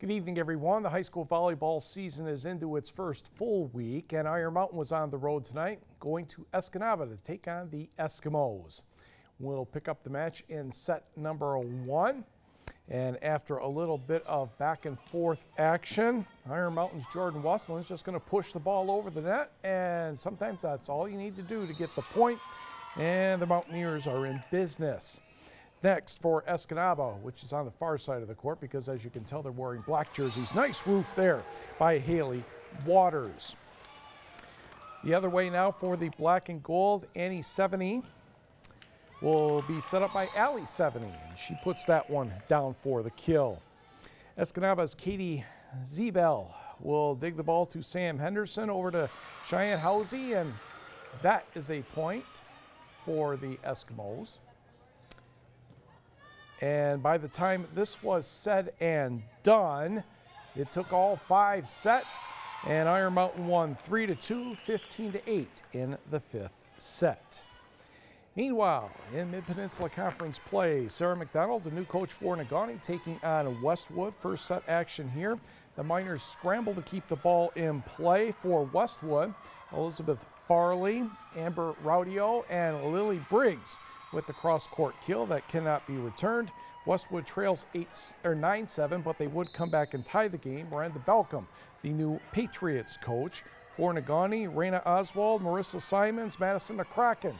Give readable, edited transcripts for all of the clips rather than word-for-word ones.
Good evening, everyone. The high school volleyball season is into its first full week, and Iron Mountain was on the road tonight, going to Escanaba to take on the Eskimos. We'll pick up the match in set number 1, and after a little bit of back and forth action, Iron Mountain's Jordan Westland is just going to push the ball over the net, and sometimes that's all you need to do to get the point, and the Mountaineers are in business. Next for Escanaba, which is on the far side of the court because, as you can tell, they're wearing black jerseys. Nice roof there by Haley Waters. The other way now for the black and gold, Annie Seveny will be set up by Allie Seveny, and she puts that one down for the kill. Escanaba's Katie Zebel will dig the ball to Sam Henderson over to Cheyenne Housey, and that is a point for the Eskimos. And by the time this was said and done, it took all 5 sets, and Iron Mountain won 3-2, 15-8 in the 5th set. Meanwhile, in Mid-Peninsula Conference play, Sarah McDonald, the new coach for Negaunee, taking on Westwood. First set action here. The Miners scramble to keep the ball in play for Westwood. Elizabeth Farley, Amber Raudio, and Lily Briggs with the cross-court kill that cannot be returned. Westwood trails 9-7, but they would come back and tie the game. Miranda Belcom, the new Patriots coach for Negaunee, Raina Oswald, Marissa Simons, Madison McCracken.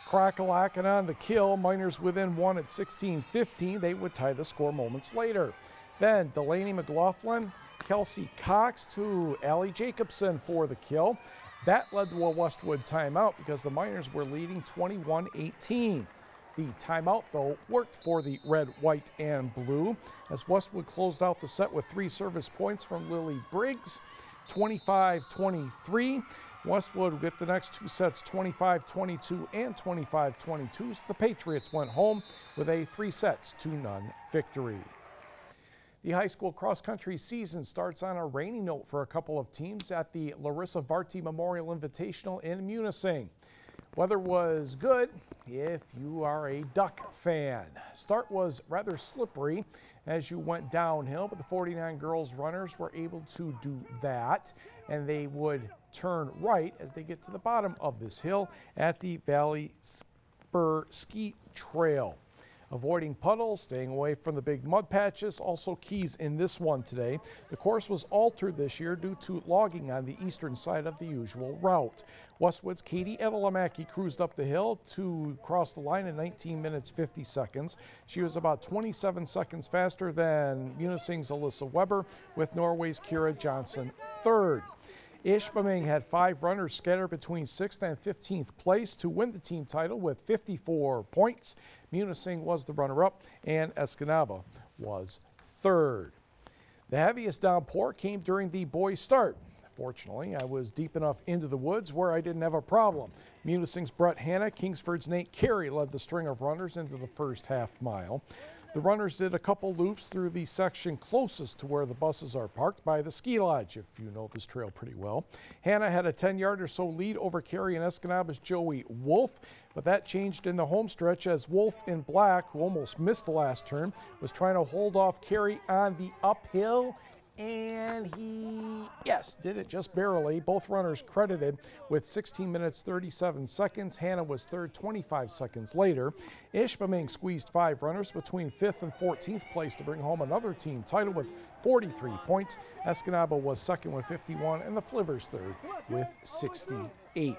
Crackalacking on the kill. Miners within 1 at 16-15. They would tie the score moments later. Then Delaney McLaughlin, Kelsey Cox to Allie Jacobson for the kill. That led to a Westwood timeout because the Miners were leading 21-18. The timeout, though, worked for the red, white, and blue as Westwood closed out the set with 3 service points from Lily Briggs, 25-23. Westwood get the next 2 sets, 25-22 and 25-22. So the Patriots went home with a 3-0 victory. The high school cross-country season starts on a rainy note for a couple of teams at the Larissa Varty Memorial Invitational in Munising. Weather was good if you are a Duck fan. Start was rather slippery as you went downhill, but the 49 girls runners were able to do that, and they would turn right as they get to the bottom of this hill at the Valley Spur Ski Trail. Avoiding puddles, staying away from the big mud patches, also keys in this one today. The course was altered this year due to logging on the eastern side of the usual route. Westwood's Katie Edelamaki cruised up the hill to cross the line in 19 minutes 50 seconds. She was about 27 seconds faster than Munising's Alyssa Weber, with Norway's Kira Johnson third. Ishpeming had 5 runners scattered between 6th and 15th place to win the team title with 54 points. Munising was the runner-up, and Escanaba was third. The heaviest downpour came during the boys' start. Fortunately, I was deep enough into the woods where I didn't have a problem. Munising's Brett Hanna, Kingsford's Nate Carey led the string of runners into the first half mile. The runners did a couple loops through the section closest to where the buses are parked by the ski lodge, if you know this trail pretty well. Hannah had a 10-yard or so lead over Carey and Escanaba's Joey Wolf, but that changed in the home stretch as Wolf in black, who almost missed the last turn, was trying to hold off Carey on the uphill, and he, yes, did it just barely. Both runners credited with 16 minutes 37 seconds. Hannah was third 25 seconds later. Ishpeming squeezed 5 runners between 5th and 14th place to bring home another team title with 43 points. Escanaba was second with 51 and the Flivers third with 68.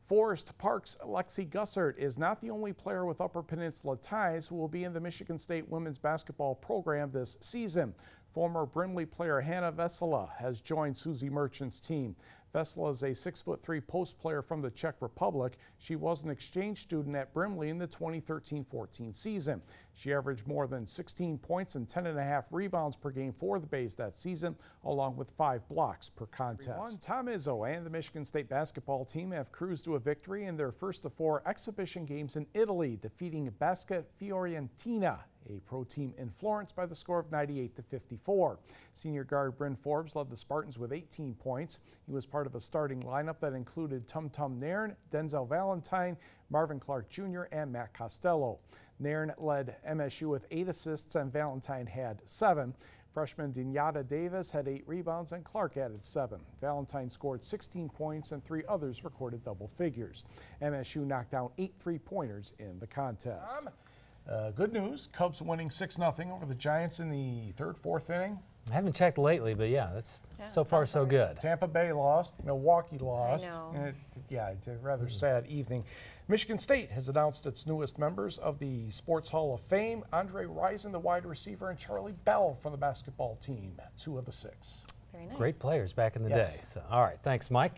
Forest Park's Lexi Gussert is not the only player with Upper Peninsula ties who will be in the Michigan State women's basketball program this season. Former Brimley player Hannah Vesela has joined Susie Merchant's team. Vesela is a 6'3" post player from the Czech Republic. She was an exchange student at Brimley in the 2013-14 season. She averaged more than 16 points and 10.5 rebounds per game for the Bays that season, along with 5 blocks per contest. Tom Izzo and the Michigan State basketball team have cruised to a victory in their first of 4 exhibition games in Italy, defeating Basket Fiorentina, a pro team in Florence, by the score of 98-54. Senior guard Bryn Forbes led the Spartans with 18 points. He was part of a starting lineup that included Tum Tum Nairn, Denzel Valentine, Marvin Clark Jr., and Matt Costello. Nairn led MSU with 8 assists and Valentine had 7. Freshman Dinyata Davis had 8 rebounds and Clark added 7. Valentine scored 16 points and 3 others recorded double figures. MSU knocked down 8 three-pointers in the contest. Good news, Cubs winning 6-0 over the Giants in the third, fourth inning. I haven't checked lately, but yeah, that's so far so good. Tampa Bay lost, Milwaukee lost. I know. It's a rather sad evening. Michigan State has announced its newest members of the Sports Hall of Fame. Andre Rison, the wide receiver, and Charlie Bell from the basketball team, 2 of the 6. Very nice. Great players back in the Yes. day. So, all right, thanks, Mike.